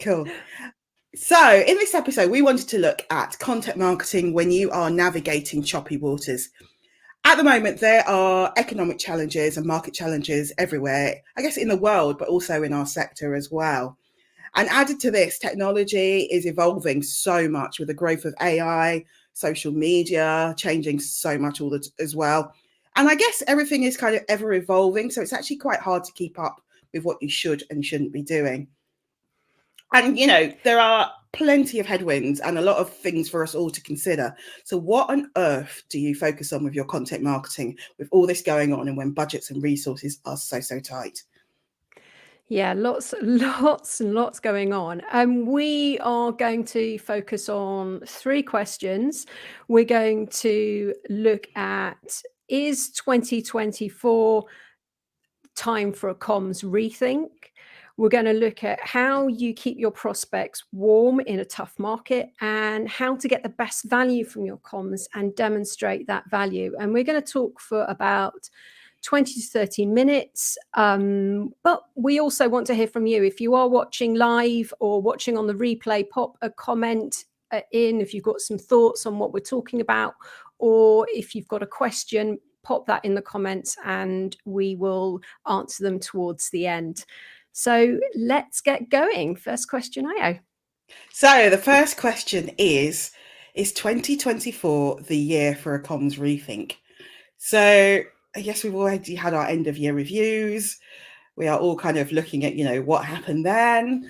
Cool. So in this episode, we wanted to look at content marketing when you are navigating choppy waters. At the moment, there are economic challenges and market challenges everywhere, I guess in the world, but also in our sector as well. And added to this, technology is evolving so much with the growth of AI, social media, changing so much as well. And I guess everything is kind of ever evolving. So it's actually quite hard to keep up with what you should and shouldn't be doing. And, there are plenty of headwinds and a lot of things for us all to consider. So what on earth do you focus on with your content marketing with all this going on and when budgets and resources are so tight? Yeah, lots and lots going on. We are going to focus on 3 questions. We're going to look at, is 2024 time for a comms rethink? We're going to look at how you keep your prospects warm in a tough market and how to get the best value from your comms and demonstrate that value. And we're going to talk for about 20 to 30 minutes. But we also want to hear from you. If you are watching live or watching on the replay, pop a comment in if you've got some thoughts on what we're talking about, or if you've got a question, pop that in the comments and we will answer them towards the end. So let's get going. First question, Io. So the first question is 2024 the year for a comms rethink? So I guess we've already had our end of year reviews. We are all kind of looking at, what happened then.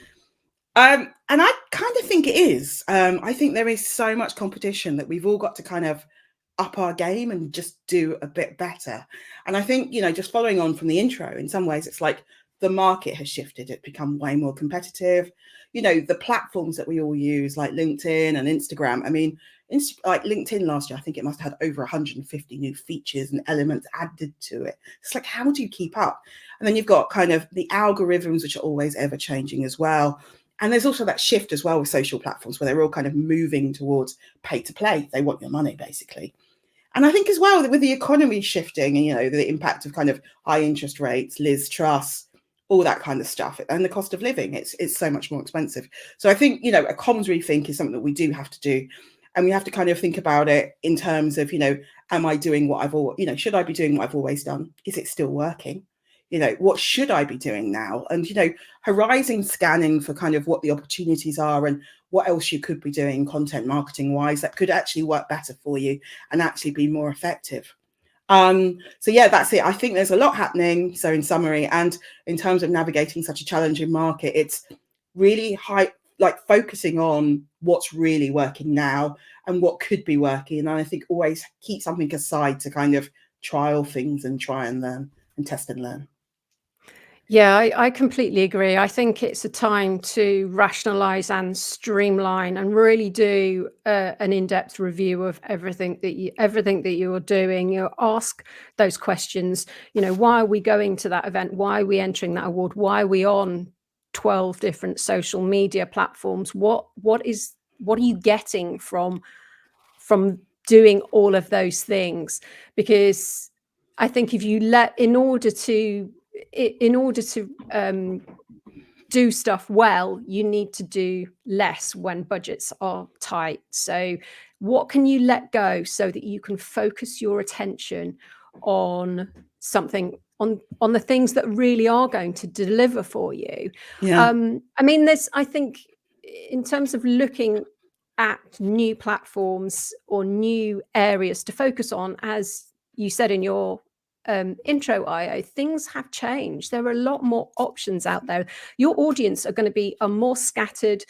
And I kind of think it is. I think there is so much competition that we've all got to kind of up our game and just do a bit better. And I think, just following on from the intro, in some ways, it's like the market has shifted. It's become way more competitive. The platforms that we all use, like LinkedIn and Instagram. I mean, like LinkedIn last year, I think it must have had over 150 new features and elements added to it. It's like, how do you keep up? And then you've got kind of the algorithms, which are always ever changing as well. And there's also that shift as well with social platforms where they're all kind of moving towards pay to play. They want your money, basically. And I think as well that with the economy shifting and, the impact of kind of high interest rates, Liz Truss, all that kind of stuff, and the cost of living, it's so much more expensive. So I think, a comms rethink is something that we do have to do. And we have to kind of think about it in terms of, am I doing what I've always, should I be doing what I've always done? Is it still working? What should I be doing now? And, horizon scanning for kind of what the opportunities are and what else you could be doing content marketing wise that could actually work better for you and actually be more effective. So yeah, that's it. I think there's a lot happening. So in summary, and in terms of navigating such a challenging market, it's really focusing on what's really working now and what could be working. And I think always keep something aside to kind of trial things and try and learn and test and learn. Yeah, I completely agree. I think it's a time to rationalize and streamline and really do an in-depth review of everything that you are doing. Ask those questions. Why are we going to that event? Why are we entering that award? Why are we on 12 different social media platforms? What are you getting from doing all of those things? Because I think if you in order to do stuff well, you need to do less when budgets are tight. So what can you let go so that you can focus your attention on something, on the things that really are going to deliver for you? Yeah. I think in terms of looking at new platforms or new areas to focus on, as you said in your intro, Io, things have changed. There are a lot more options out there. Your audience are going to be more scattered.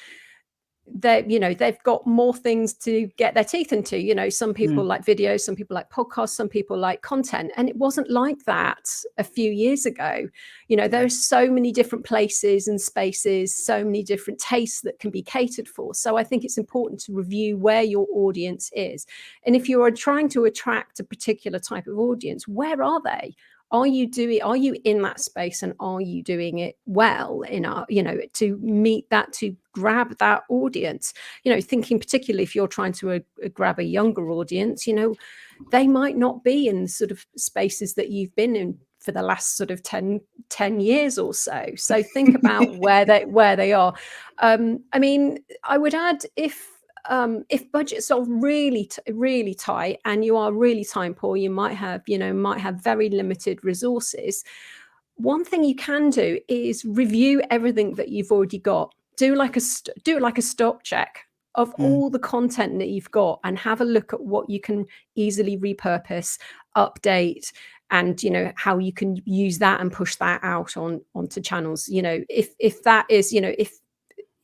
They've got more things to get their teeth into. Some people like videos, some people like podcasts, some people like content, and it wasn't like that a few years ago. There are so many different places and spaces, so many different tastes that can be catered for. So I think it's important to review where your audience is, and if you are trying to attract a particular type of audience, where are they? Are you in that space, and are you doing it well to meet that, to grab that audience? Thinking particularly if you're trying to grab a younger audience, they might not be in sort of spaces that you've been in for the last sort of 10 years or so. So think about where they are. I mean, I would add, if budgets are really tight and you are really time poor, you might have very limited resources. One thing you can do is review everything that you've already got. Do like a stock check of all the content that you've got, and have a look at what you can easily repurpose, update, and how you can use that and push that out onto channels. If that is, if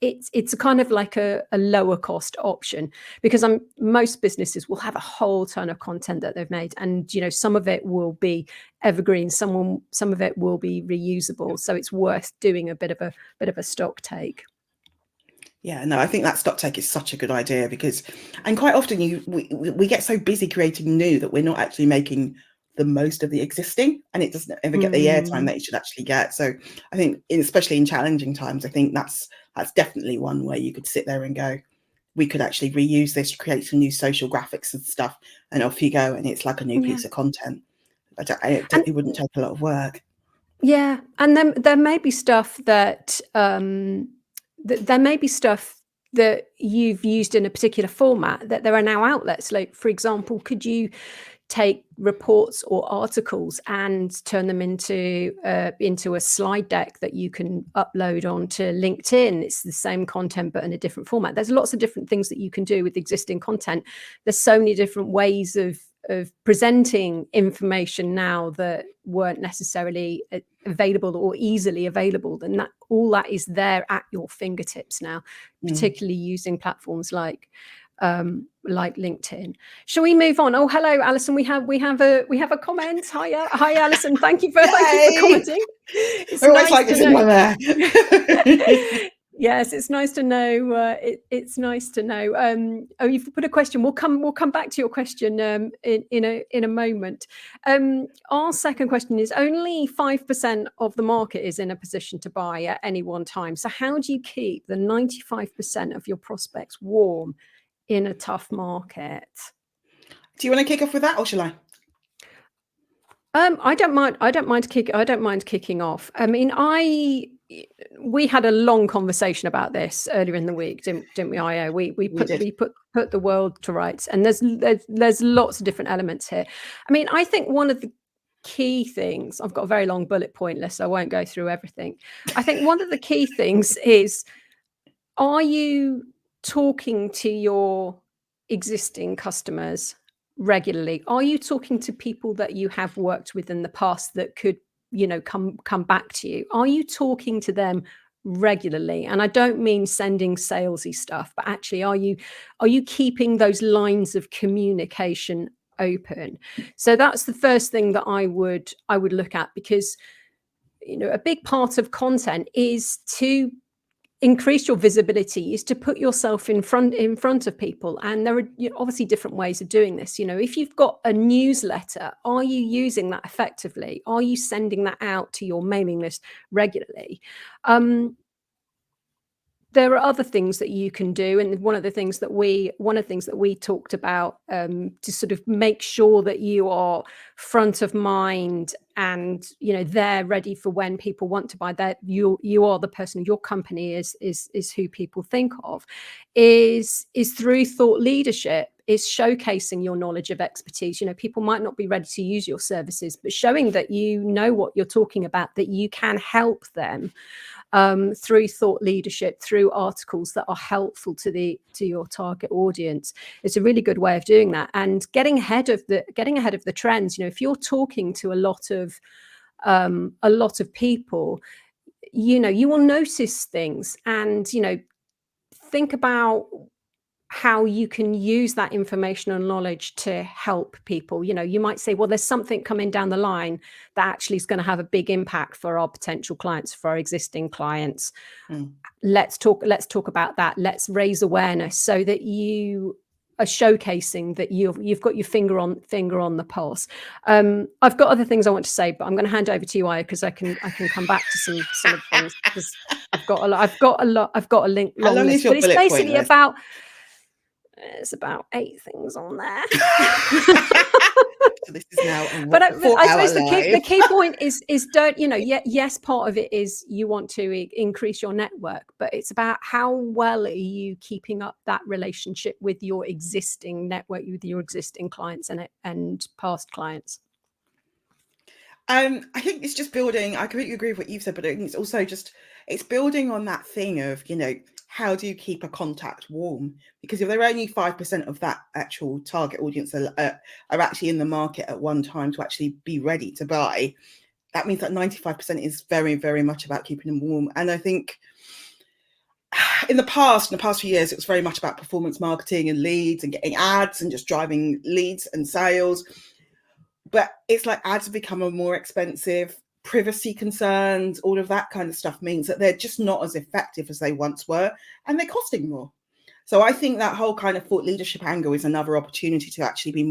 it's a kind of like a lower cost option, because most businesses will have a whole ton of content that they've made, and some of it will be evergreen, some of it will be reusable, so it's worth doing a bit of a stock take. Yeah, no, I think that stock take is such a good idea, because, and quite often we get so busy creating new that we're not actually making the most of the existing, and it doesn't ever get the airtime that it should actually get. So I think, especially in challenging times, I think that's definitely one where you could sit there and go, we could actually reuse this, create some new social graphics and stuff, and off you go, and it's like a new piece of content. It wouldn't take a lot of work. Yeah, and then there may be stuff that there may be stuff that you've used in a particular format that there are now outlets. Like, for example, could you take reports or articles and turn them into a slide deck that you can upload onto LinkedIn? It's the same content but in a different format. There's lots of different things that you can do with existing content. There's so many different ways of presenting information now that weren't necessarily available or easily available, and that all that is there at your fingertips now, particularly using platforms like LinkedIn. Shall we move on? Oh, hello, Alison. We have a comment. Hi, Alison. Thank you for commenting. It's nice like this in my there. Yes, it's nice to know. It's nice to know. Oh, you've put a question. We'll come back to your question in a moment. Our second question is: only 5% of the market is in a position to buy at any one time. So how do you keep the 95% of your prospects warm in a tough market? Do you want to kick off with that, or shall I? I don't mind kicking off. I mean, we had a long conversation about this earlier in the week, didn't we, Io? We put the world to rights, and there's lots of different elements here. I mean, I think one of the key things, I've got a very long bullet point list, so I won't go through everything. I think one of the key things is, are you talking to your existing customers regularly? Are you talking to people that you have worked with in the past that could, come back to you? Are you talking to them regularly? And I don't mean sending salesy stuff, but actually, are you keeping those lines of communication open? So that's the first thing that I would look at, because a big part of content is to increase your visibility, is to put yourself in front of people. And there are obviously different ways of doing this. If you've got a newsletter, are you using that effectively? Are you sending that out to your mailing list regularly? There are other things that you can do, and one of the things that we talked about, to sort of make sure that you are front of mind and they're ready for when people want to buy, that you are the person, your company is who people think of, is through thought leadership, is showcasing your knowledge of expertise. People might not be ready to use your services, but showing that you know what you're talking about, that you can help them through thought leadership, through articles that are helpful to your target audience. It's a really good way of doing that, and getting ahead of the trends. If you're talking to a lot of people, you will notice things, and think about how you can use that information and knowledge to help people. You might say, well, there's something coming down the line that actually is going to have a big impact for our potential clients, for our existing clients. Let's talk about that. Let's raise awareness so that you are showcasing that you've got your finger on the pulse. I've got other things I want to say, but I'm going to hand over to you, Aya, because I can come back to some of the things, because I've got a long list. But it's basically about There's about 8 things on there. So this is now But a 4-hour I suppose live. the key point is don't, yes, part of it is you want to increase your network, but it's about how well are you keeping up that relationship with your existing network, with your existing clients and past clients. I think it's just building. I completely agree with what you've said, but I think it's also just it's building on that thing of, how do you keep a contact warm? Because if they're only 5% of that actual target audience are actually in the market at one time to actually be ready to buy, that means that 95% is very, very much about keeping them warm. And I think in the past few years, it was very much about performance marketing and leads and getting ads and just driving leads and sales. But it's like ads have become more expensive. Privacy concerns, all of that kind of stuff means that they're just not as effective as they once were, and they're costing more. So I think that whole kind of thought leadership angle is another opportunity to actually be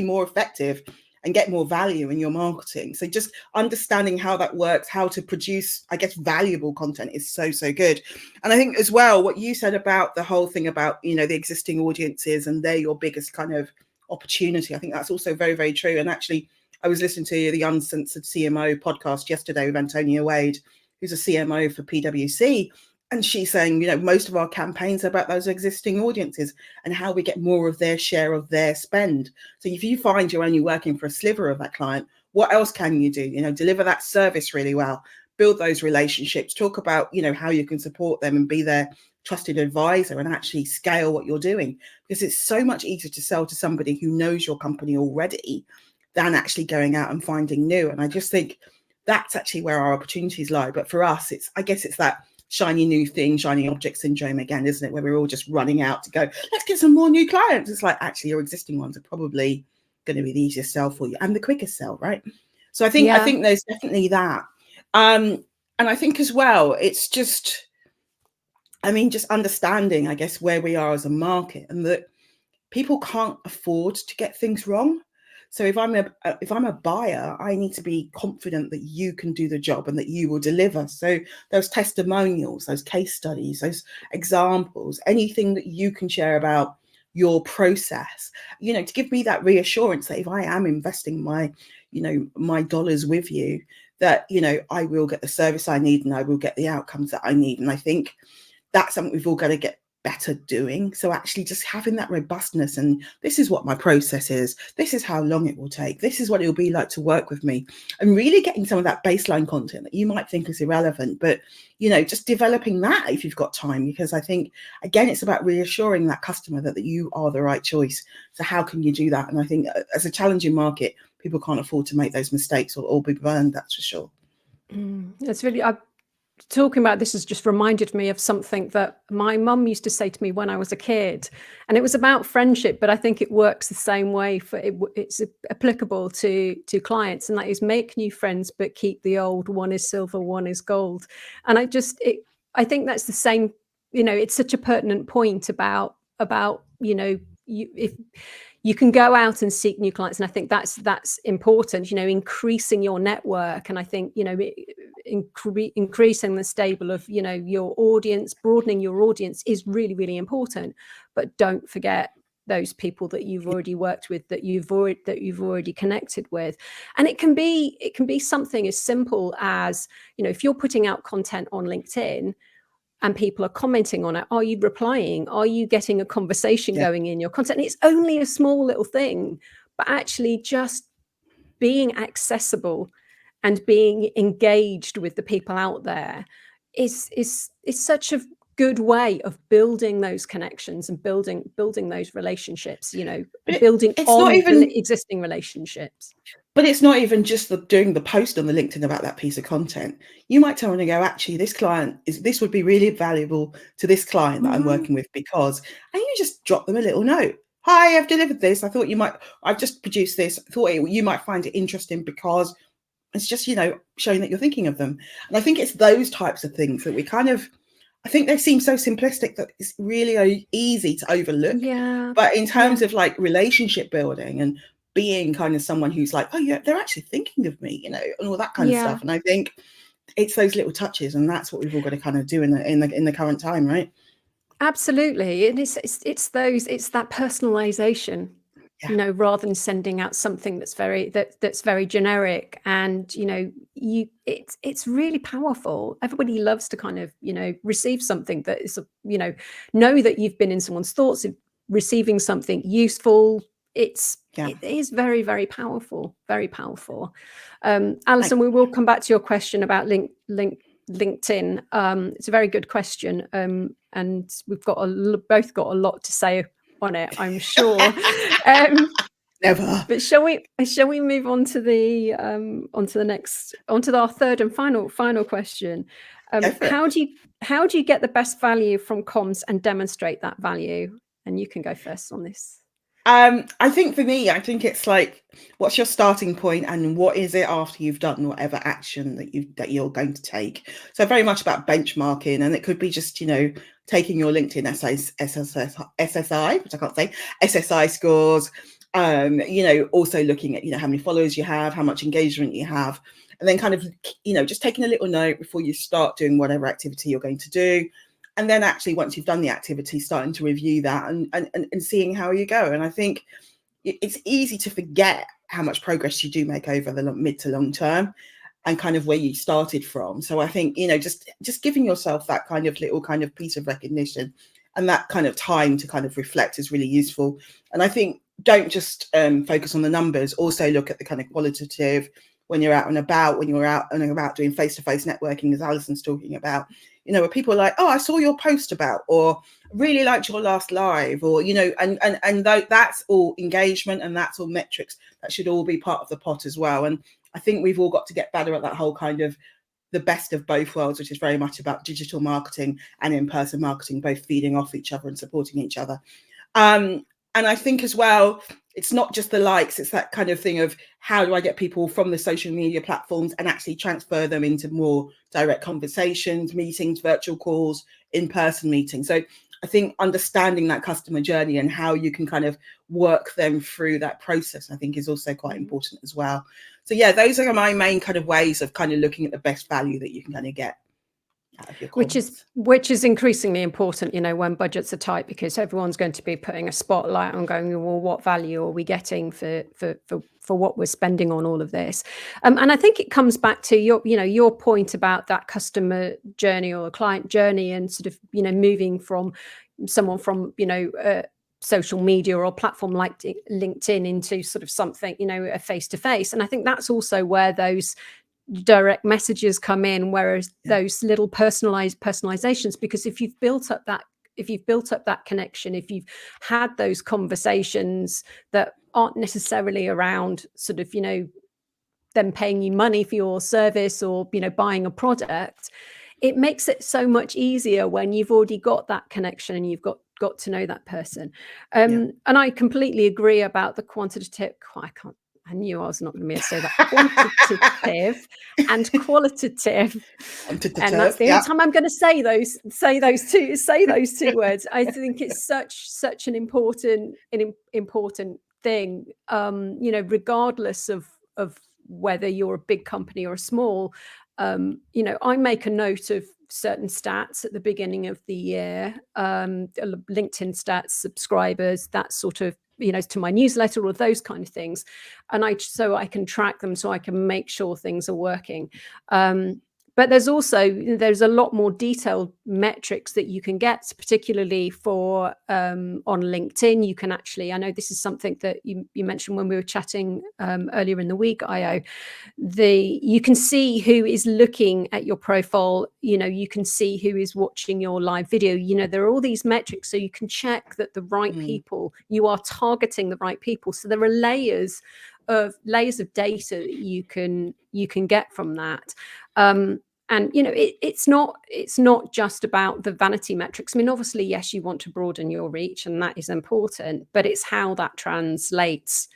more effective and get more value in your marketing. So just understanding how that works, how to produce, I guess, valuable content is so, so good. And I think as well, what you said about the whole thing about, the existing audiences and they're your biggest kind of opportunity. I think that's also very, very true. And actually, I was listening to the Uncensored CMO podcast yesterday with Antonia Wade, who's a CMO for PwC. And she's saying, most of our campaigns are about those existing audiences and how we get more of their share of their spend. So if you find you're only working for a sliver of that client, what else can you do? Deliver that service really well, build those relationships, talk about, how you can support them and be their trusted advisor and actually scale what you're doing. Because it's so much easier to sell to somebody who knows your company already than actually going out and finding new. And I just think that's actually where our opportunities lie. But for us, I guess it's that shiny new thing, shiny object syndrome again, isn't it? Where we're all just running out to go, let's get some more new clients. It's like, actually, your existing ones are probably going to be the easiest sell for you and the quickest sell, right? So I think there's definitely that. And I think as well, it's just, just understanding, I guess, where we are as a market and that people can't afford to get things wrong. So if I'm a buyer, I need to be confident that you can do the job and that you will deliver. So those testimonials, those case studies, those examples, anything that you can share about your process, to give me that reassurance that if I am investing my dollars with you, that, I will get the service I need and I will get the outcomes that I need. And I think that's something we've all got to get better doing. So actually just having that robustness, and this is what my process is, this is how long it will take, this is what it'll be like to work with me, and really getting some of that baseline content that you might think is irrelevant, but just developing that if you've got time, because I think again it's about reassuring that customer that you are the right choice. So how can you do that? And I think as a challenging market, people can't afford to make those mistakes or be burned, that's for sure. It's really talking about this has just reminded me of something that my mum used to say to me when I was a kid, and it was about friendship, but I think it works the same way it's applicable to clients, and that is make new friends but keep the old. One is silver, one is gold. And I think that's the same, it's such a pertinent point about if you can go out and seek new clients, and I think that's important, increasing your network. And I think increasing the stable of your audience, broadening your audience is really, really important. But don't forget those people that you've already worked with, that you've already connected with. And it can be something as simple as, if you're putting out content on LinkedIn and people are commenting on it, are you replying? Are you getting a conversation going in your content? And it's only a small little thing, but actually just being accessible and being engaged with the people out there is such a good way of building those connections and building those relationships, building on existing relationships. But it's not even just doing the post on the LinkedIn about that piece of content. You might turn and go, actually, this would be really valuable to this client that I'm working with because, and you just drop them a little note. Hi, I've delivered this. I've just produced this. I thought you might find it interesting because it's just, showing that you're thinking of them. And I think it's those types of things that I think they seem so simplistic that it's really easy to overlook. Yeah. But in terms of like relationship building and being kind of someone who's like, oh yeah, they're actually thinking of me, and all that kind of stuff. And I think it's those little touches, and that's what we've all got to kind of do in the current time, right? Absolutely. And it's that personalization, Yeah. rather than sending out something that's very generic. And, it's really powerful. Everybody loves to kind of, receive something that is, know that you've been in someone's thoughts, receiving something useful. Yeah. It is very, very powerful, very powerful. Thank Alison, we will come back to your question about LinkedIn. It's a very good question, and we've both got a lot to say on it, I'm sure. Never. But shall we move on to our third and final question? Go for it. How do you get the best value from comms and demonstrate that value? And you can go first on this. I think for me, I think it's like, what's your starting point, and what is it after you've done whatever action that you're going to take? So very much about benchmarking, and it could be just taking your LinkedIn SSI, which I can't say, SSI scores. Also looking at how many followers you have, how much engagement you have, and then kind of just taking a little note before you start doing whatever activity you're going to do. And then actually, once you've done the activity, starting to review that and seeing how you go. And I think it's easy to forget how much progress you do make over the mid to long term, and kind of where you started from. So I think just giving yourself that kind of little kind of piece of recognition and that kind of time to kind of reflect is really useful. And I think don't just focus on the numbers. Also look at the kind of qualitative when you're out and about, doing face-to-face networking, as Alison's talking about. Where people are like, oh, I saw your post about, or really liked your last live, or and that's all engagement, and that's all metrics that should all be part of the pot as well. And I think we've all got to get better at that whole kind of the best of both worlds, which is very much about digital marketing and in-person marketing, both feeding off each other and supporting each other. And I think as well, it's not just the likes, it's that kind of thing of how do I get people from the social media platforms and actually transfer them into more direct conversations, meetings, virtual calls, in-person meetings. So I think understanding that customer journey and how you can kind of work them through that process, I think is also quite important as well. So yeah, those are my main kind of ways of kind of looking at the best value that you can kind of get out of your comms. Which is increasingly important, when budgets are tight, because everyone's going to be putting a spotlight on going, well, what value are we getting for what we're spending on all of this? And I think it comes back to your point about that customer journey or client journey, and sort of moving from someone from social media or a platform like LinkedIn into sort of something a face-to-face. And I think that's also where those direct messages come in, whereas those little personalizations, because if you've built up that connection, if you've had those conversations that aren't necessarily around sort of them paying you money for your service or buying a product, it makes it so much easier when you've already got that connection and you've got to know that person. And I completely agree about the quantitative. I knew I was not going to be able to say that. Quantitative and qualitative. And that's the only time I'm going to say those two words. I think it's such an important thing. Regardless of whether you're a big company or a small, I make a note of certain stats at the beginning of the year, LinkedIn stats, subscribers, that sort of, to my newsletter, or those kind of things. And so I can track them, so I can make sure things are working. But there's a lot more detailed metrics that you can get, particularly for on LinkedIn. You can actually, I know this is something that you mentioned when we were chatting earlier in the week, Io. You can see who is looking at your profile. You can see who is watching your live video. There are all these metrics, so you can check that the right people, you are targeting the right people. So there are layers of data that you can get from that. And it's not just about the vanity metrics. I mean, obviously, yes, you want to broaden your reach, and that is important, but it's how that translates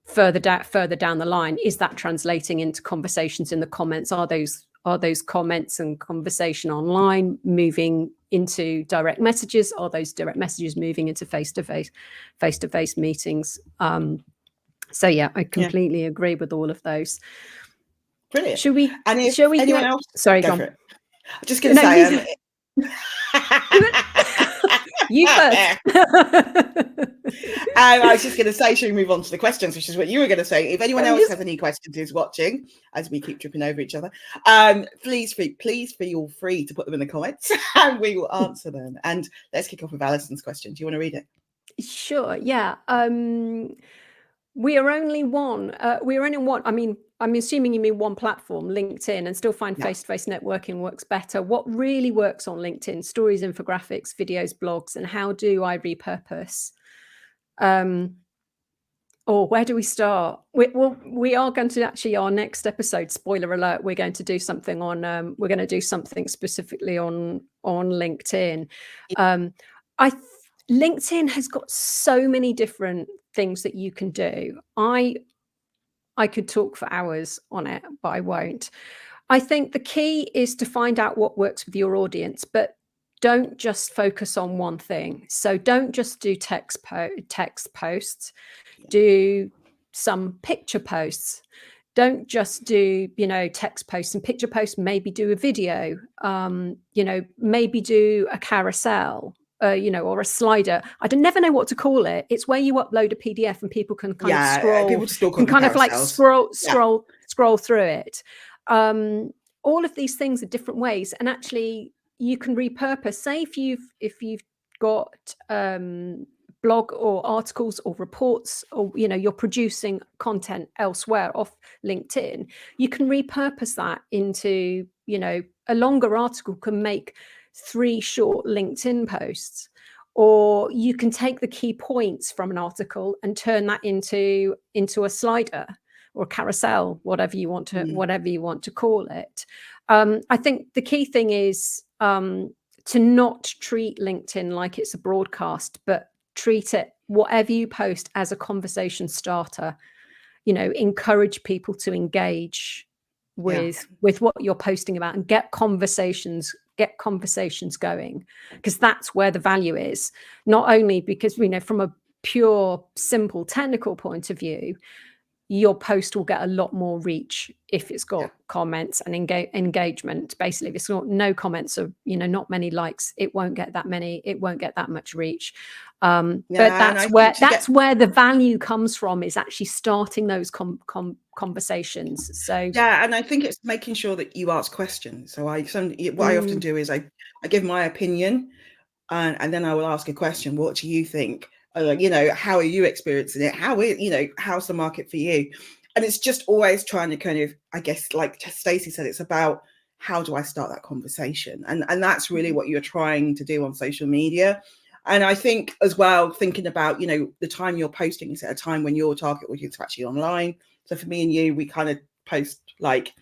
further down the line. Is that translating into conversations in the comments? Are those comments and conversation online moving into direct messages? Are those direct messages moving into face-to-face meetings? So yeah, I completely agree with all of those. Brilliant. Should we? And if anyone else? Sorry, go go for on. it. I'm just going to say, You first. I was just going to say, should we move on to the questions, which is what you were going to say. If anyone else has any questions who's watching, as we keep tripping over each other, please feel free to put them in the comments and we will answer them. And let's kick off with Alison's question. Do you want to read it? Sure, yeah. We are only one. I mean, I'm assuming you mean one platform, LinkedIn, and still find face-to-face networking works better. What really works on LinkedIn? Stories, infographics, videos, blogs, and how do I repurpose? Or where do we start? We are going to actually, our next episode, spoiler alert, we're going to do something on, we're going to do something specifically on LinkedIn. LinkedIn has got so many different things that you can do. I could talk for hours on it, but I won't. I think the key is to find out what works with your audience, but don't just focus on one thing. So don't just do text posts, do some picture posts. Don't just do, text posts and picture posts, maybe do a video, maybe do a carousel, or a slider. I never know what to call it. It's where you upload a PDF and people can kind of scroll, people just talk can kind of like scroll through it. All of these things are different ways, and actually you can repurpose. Say if you've got blog or articles or reports, or you're producing content elsewhere off LinkedIn, you can repurpose that into a longer article can make 3 short LinkedIn posts, or you can take the key points from an article and turn that into a slider or a carousel, whatever you want to call it. I think the key thing is to not treat LinkedIn like it's a broadcast, but treat it, whatever you post, as a conversation starter. Encourage people to engage with what you're posting about and get conversations going, because that's where the value is. Not only because from a pure simple technical point of view, your post will get a lot more reach if it's got comments and engagement. Basically, if it's got no comments or not many likes, it won't get that much reach. But that's where the value comes from, is actually starting those conversations. So and I think it's making sure that you ask questions. So I often do is I give my opinion, and then I will ask a question. What do you think? How are you experiencing it? How's the market for you? And it's just always trying to kind of, I guess, like Stacey said, it's about how do I start that conversation? And that's really what you're trying to do on social media. And I think as well, thinking about, the time you're posting is at a time when your target audience are actually online. So for me and you, we kind of post like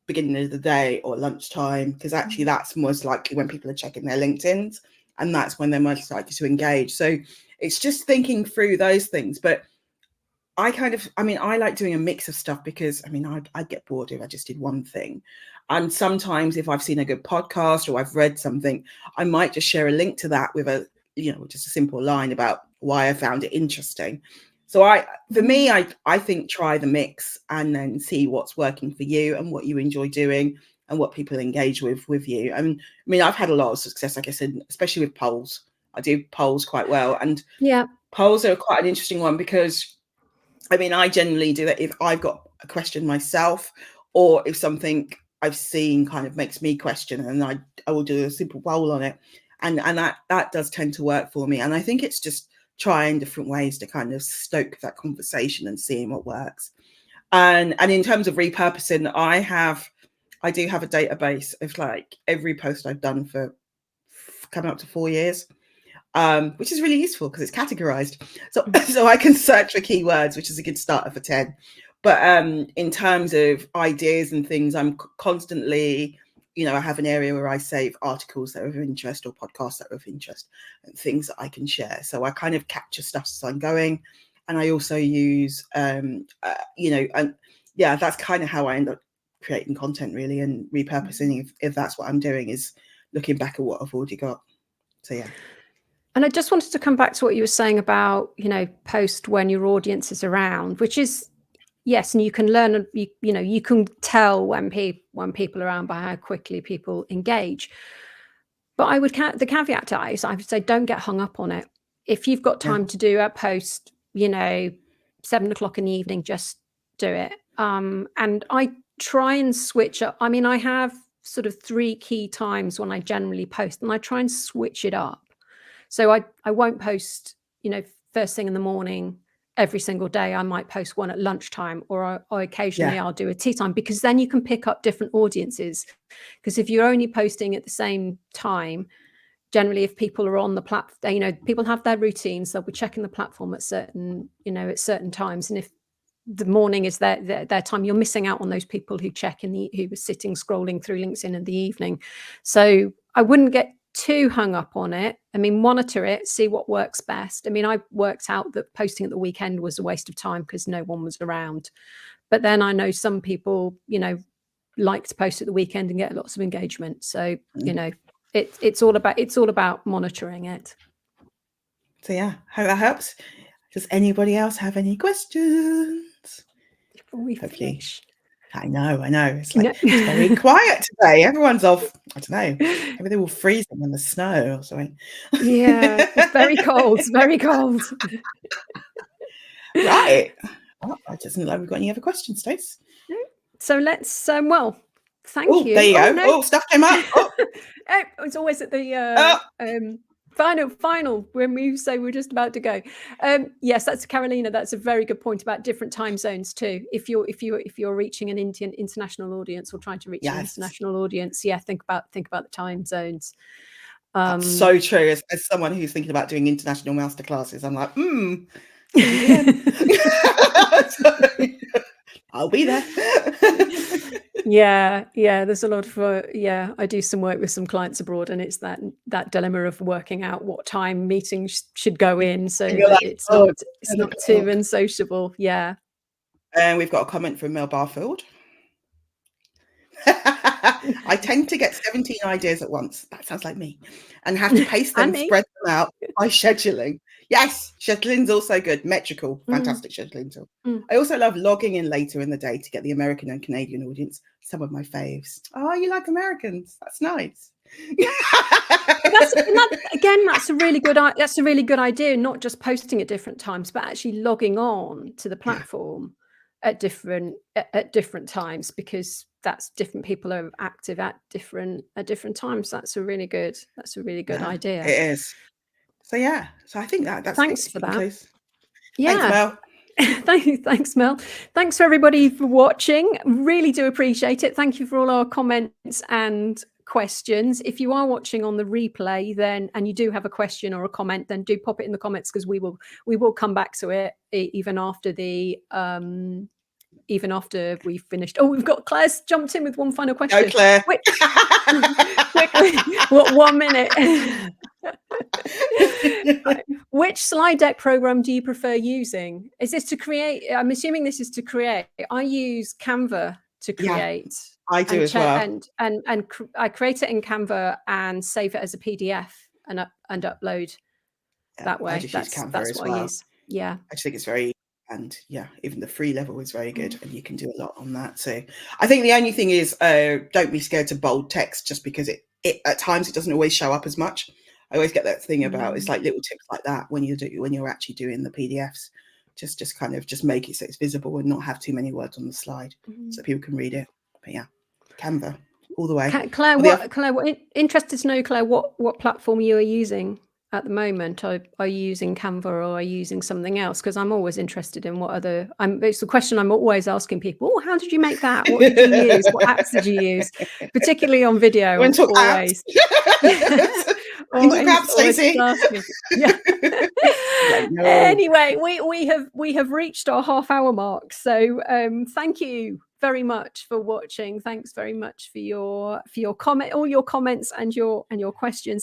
beginning of the day or lunchtime, because actually that's most likely when people are checking their LinkedIns, and that's when they're most likely to engage. So it's just thinking through those things. But I like doing a mix of stuff, because I'd get bored if I just did one thing. And sometimes if I've seen a good podcast or I've read something, I might just share a link to that with just a simple line about why I found it interesting. So I think try the mix and then see what's working for you and what you enjoy doing and what people engage with you. I've had a lot of success, like I said, especially with polls. I do polls quite well, and polls are quite an interesting one, because I generally do that if I've got a question myself, or if something I've seen kind of makes me question, and I will do a simple poll on it, and that does tend to work for me. And I think it's just trying different ways to kind of stoke that conversation and seeing what works. And in terms of repurposing, I do have a database of like every post I've done for coming up to 4 years, which is really useful because it's categorized. So I can search for keywords, which is a good starter for 10. But in terms of ideas and things, I'm constantly, I have an area where I save articles that are of interest or podcasts that are of interest and things that I can share. So I kind of capture stuff as I'm going. And I also use, and that's kind of how I end up creating content, really, and repurposing, if that's what I'm doing, is looking back at what I've already got. So, yeah. And I just wanted to come back to what you were saying about, post when your audience is around, which is, yes, and you can learn, you can tell when people are around by how quickly people engage. But I would the caveat to that is I would say don't get hung up on it. If you've got time to do a post, 7 o'clock in the evening, just do it. And I try and switch up. I mean, I have sort of 3 key times when I generally post, and I try and switch it up. So I won't post, first thing in the morning every single day. I might post one at lunchtime, or occasionally I'll do a tea time, because then you can pick up different audiences. Because if you're only posting at the same time, generally if people are on the platform, people have their routines, they'll be checking the platform at certain times. And if the morning is their time, you're missing out on those people who check who were sitting scrolling through LinkedIn in the evening. So I wouldn't get too hung up on it. I mean, monitor it, see what works best. I mean, I worked out that posting at the weekend was a waste of time because no one was around. But then I know some people, like to post at the weekend and get lots of engagement. So, it's all about monitoring it. So yeah, hope that helps. Does anybody else have any questions? Before we finish. I know. It's like it's very quiet today. Everyone's off. I don't know. Maybe they're all freezing in the snow or something. Yeah, it's very cold. Very cold. Right. Well, it doesn't look like we've got any other questions, Stace. So let's. Thank you. There you go. No. Stuff came up. It's always at the final when we say we're just about to go. Yes, that's Carolina. That's a very good point about different time zones too. If you're reaching an international audience or trying to reach an international audience, think about the time zones. That's so true. As someone who's thinking about doing international masterclasses, I'm like, I'll be there. Yeah. There's a lot of I do some work with some clients abroad, and it's that dilemma of working out what time meetings should go in, so that it's not too unsociable. Yeah. And we've got a comment from Mel Barfield. I tend to get 17 ideas at once. That sounds like me. And have to paste them, spread them out by scheduling. Yes, scheduling's also good. Metrical, fantastic scheduling tool. I also love logging in later in the day to get the American and Canadian audience. Some of my faves. Oh, you like Americans? That's nice. That's a really good idea. Not just posting at different times, but actually logging on to the platform at different times, because that's different people are active at different times. That's a really good idea. It is. So I think that's thanks for that. Close. Yeah. Thanks, Mel. Thanks, Mel. Thanks for everybody for watching. Really do appreciate it. Thank you for all our comments and questions. If you are watching on the replay and you do have a question or a comment, then do pop it in the comments, because we will come back to it even after we've finished. Oh, we've got Claire's jumped in with one final question. Go, Claire. Quickly, what 1 minute? Which slide deck program do you prefer using? Is this to create? I'm assuming this is to create. I use Canva to create. Yeah, I do as well. And I create it in Canva and save it as a PDF and upload that way. I just use Canva as well. I use. Yeah, I just think it's very. And even the free level is very good, and you can do a lot on that. So I think the only thing is, don't be scared to bold text, just because it at times it doesn't always show up as much. I always get that thing about it's like little tips like that when you're actually doing the PDFs, just kind of make it so it's visible and not have too many words on the slide so people can read it. But Canva all the way. Claire, interested to know, Claire, what platform you are using at the moment. Are you using Canva or are you using something else? Because I'm always interested in what other. It's the question I'm always asking people. Oh, how did you make that? What did you use? What apps did you use? Particularly on video. Always. Yeah. Anyway, we have reached our half-hour mark. So thank you very much for watching. Thanks very much for your comment, all your comments and your questions.